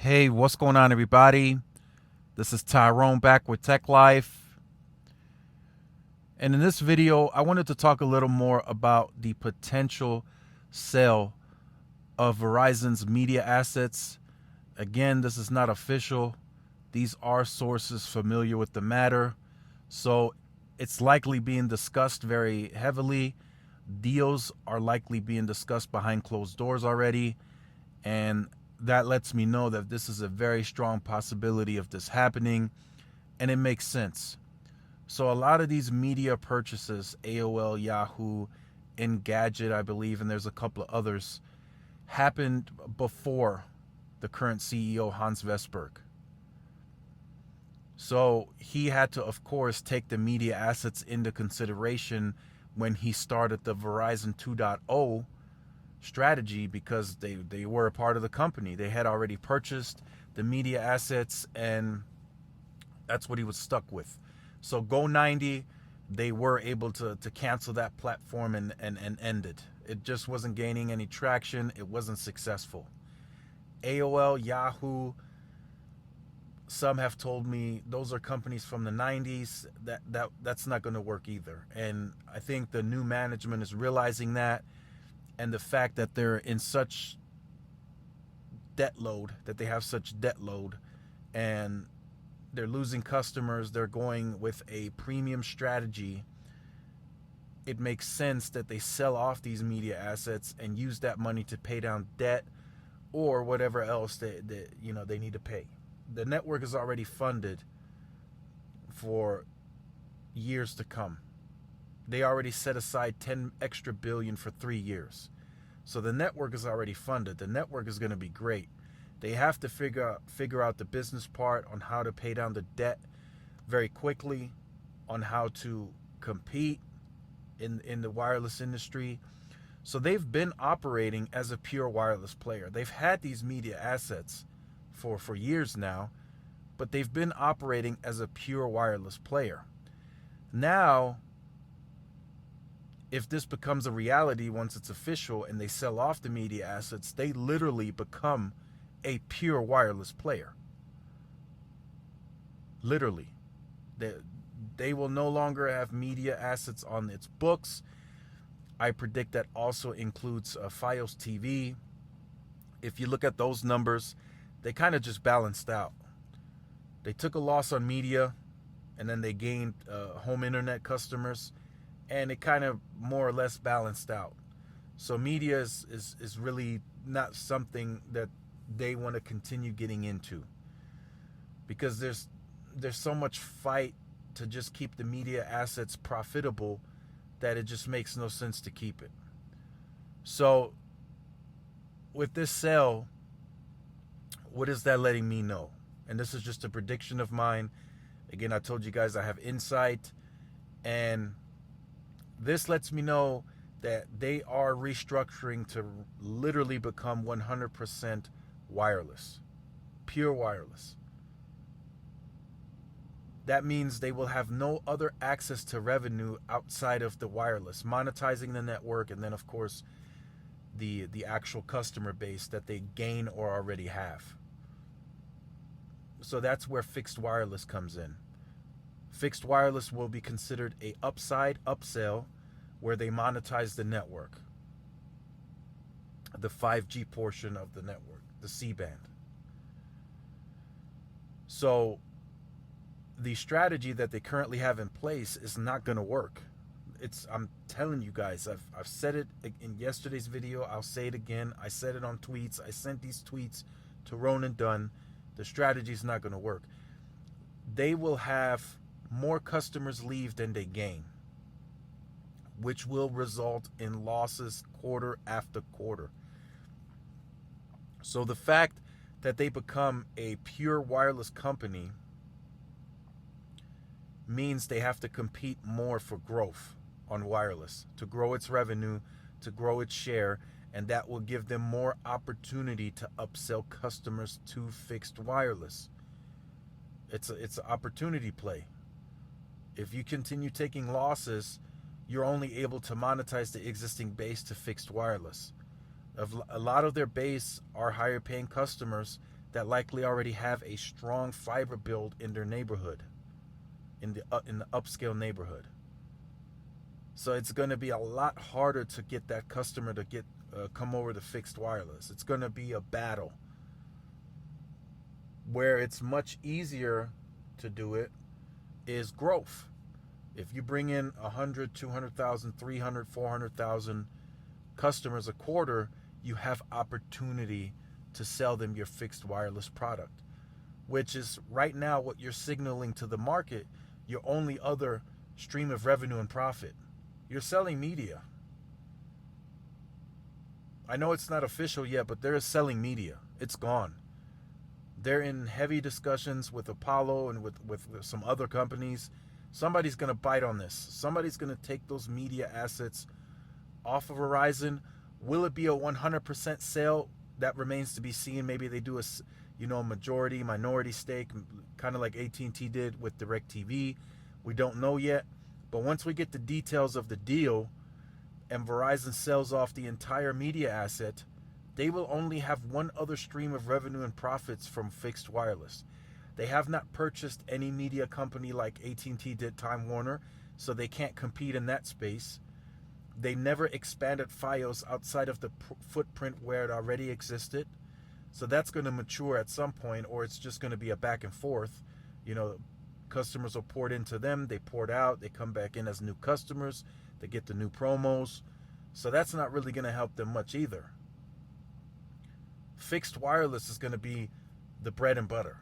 Hey, what's going on, everybody? This is Tyrone back with Tech Life. And in this video, I wanted to talk a little more about the potential sale of Verizon's media assets. Again, this is not official. These are sources familiar with the matter. So it's likely being discussed very heavily. Deals are likely being discussed behind closed doors already. And that lets me know that this is a very strong possibility of this happening, and it makes sense. So a lot of these media purchases, AOL, Yahoo, Engadget, I believe, and there's a couple of others, happened before the current CEO, Hans Vestberg. So he had to, of course, take the media assets into consideration when he started the Verizon 2.0 strategy, because they were a part of the company. They had already purchased the media assets, and that's what he was stuck with. So Go 90, they were able to cancel that platform and end it. It just wasn't gaining any traction. It wasn't successful. AOL, Yahoo, some have told me those are companies from the 90s. That's not going to work either. And I think the new management is realizing that, and the fact that they're in such debt load, that they have such debt load, and they're losing customers, they're going with a premium strategy. It makes sense that they sell off these media assets and use that money to pay down debt or whatever else they need to pay. The network is already funded for years to come. They already set aside 10 extra billion for 3 years. So the network is already funded. The network is going to be great. They have to figure out the business part on how to pay down the debt very quickly, on how to compete in the wireless industry. So they've been operating as a pure wireless player. They've had these media assets for years now, but they've been operating as a pure wireless player. Now, if this becomes a reality, once it's official and they sell off the media assets, they literally become a pure wireless player. Literally. They will no longer have media assets on its books. I predict that also includes Fios TV. If you look at those numbers, they kind of just balanced out. They took a loss on media, and then they gained home internet customers, and it kind of more or less balanced out. So media is really not something that they want to continue getting into, because there's so much fight to just keep the media assets profitable that it just makes no sense to keep it. So with this sale, what is that letting me know? And this is just a prediction of mine. Again, I told you guys I have insight, and this lets me know that they are restructuring to literally become 100% wireless, pure wireless. That means they will have no other access to revenue outside of the wireless, monetizing the network, and then of course the actual customer base that they gain or already have. So that's where fixed wireless comes in. Fixed wireless will be considered a upsell, where they monetize the network, the 5G portion of the network, the C-band. So the strategy that they currently have in place is not going to work. I'm telling you guys, I've said it in yesterday's video. I'll say it again. I said it on tweets. I sent these tweets to Ronan Dunn. The strategy is not going to work. They will have more customers leave than they gain, which will result in losses quarter after quarter. So the fact that they become a pure wireless company means they have to compete more for growth on wireless, to grow its revenue, to grow its share, and that will give them more opportunity to upsell customers to fixed wireless. It's an opportunity play. If you continue taking losses, you're only able to monetize the existing base to fixed wireless. A lot of their base are higher paying customers that likely already have a strong fiber build in their neighborhood, in the upscale neighborhood. So it's going to be a lot harder to get that customer to come over to fixed wireless. It's going to be a battle. Where it's much easier to do it is growth. If you bring in 100, 200,000, 300, 400,000 customers a quarter, you have opportunity to sell them your fixed wireless product, which is right now what you're signaling to the market, your only other stream of revenue and profit. You're selling media. I know it's not official yet, but they're selling media. It's gone. They're in heavy discussions with Apollo and with some other companies. Somebody's going to bite on this. Somebody's going to take those media assets off of Verizon. Will it be a 100% sale? That remains to be seen. Maybe they do a majority, minority stake, kind of like AT&T did with DirecTV. We don't know yet. But once we get the details of the deal and Verizon sells off the entire media asset, they will only have one other stream of revenue and profits from fixed wireless. They have not purchased any media company like AT&T did Time Warner, so they can't compete in that space. They never expanded Fios outside of the footprint where it already existed. So that's going to mature at some point, or it's just going to be a back and forth. Customers will port into them, they port out, they come back in as new customers, they get the new promos. So that's not really going to help them much either. Fixed wireless is going to be the bread and butter.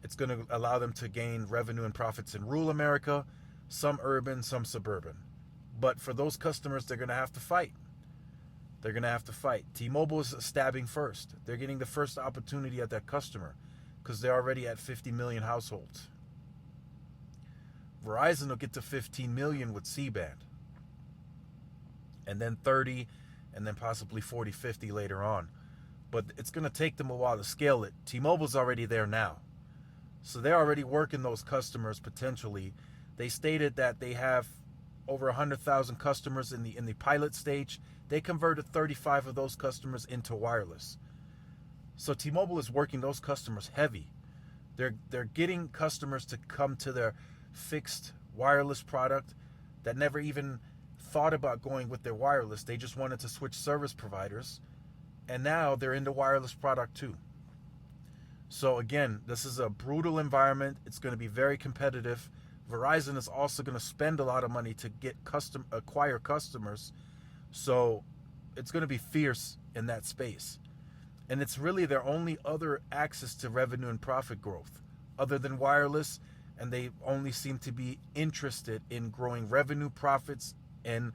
It's going to allow them to gain revenue and profits in rural America, some urban, some suburban. But for those customers, they're going to have to fight. They're going to have to fight. T-Mobile is stabbing first. They're getting the first opportunity at that customer because they're already at 50 million households. Verizon will get to 15 million with C-band. And then 30, and then possibly 40, 50 later on. But it's going to take them a while to scale it. T-Mobile's already there now. So they're already working those customers potentially. They stated that they have over 100,000 customers in the pilot stage. They converted 35 of those customers into wireless. So T-Mobile is working those customers heavy. They're getting customers to come to their fixed wireless product that never even thought about going with their wireless. They just wanted to switch service providers. And now they're in the wireless product too. So again, this is a brutal environment. It's going to be very competitive. Verizon is also going to spend a lot of money to acquire customers. So it's going to be fierce in that space. And it's really their only other access to revenue and profit growth other than wireless. And they only seem to be interested in growing revenue, profits, and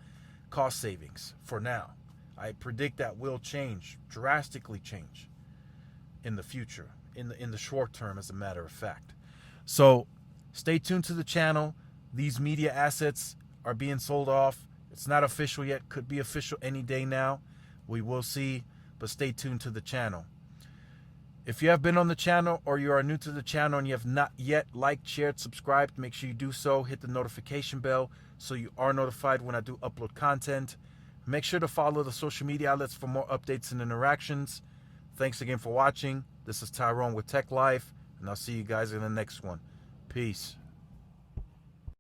cost savings for now. I predict that will change, drastically change in the future, in the short term, as a matter of fact. So stay tuned to the channel. These media assets are being sold off. It's not official yet. Could be official any day now. We will see, but stay tuned to the channel. If you have been on the channel or you are new to the channel and you have not yet liked, shared, subscribed, make sure you do so. Hit the notification bell so you are notified when I do upload content. Make sure to follow the social media outlets for more updates and interactions. Thanks again for watching. This is Tyrone with Tech Life, and I'll see you guys in the next one. Peace.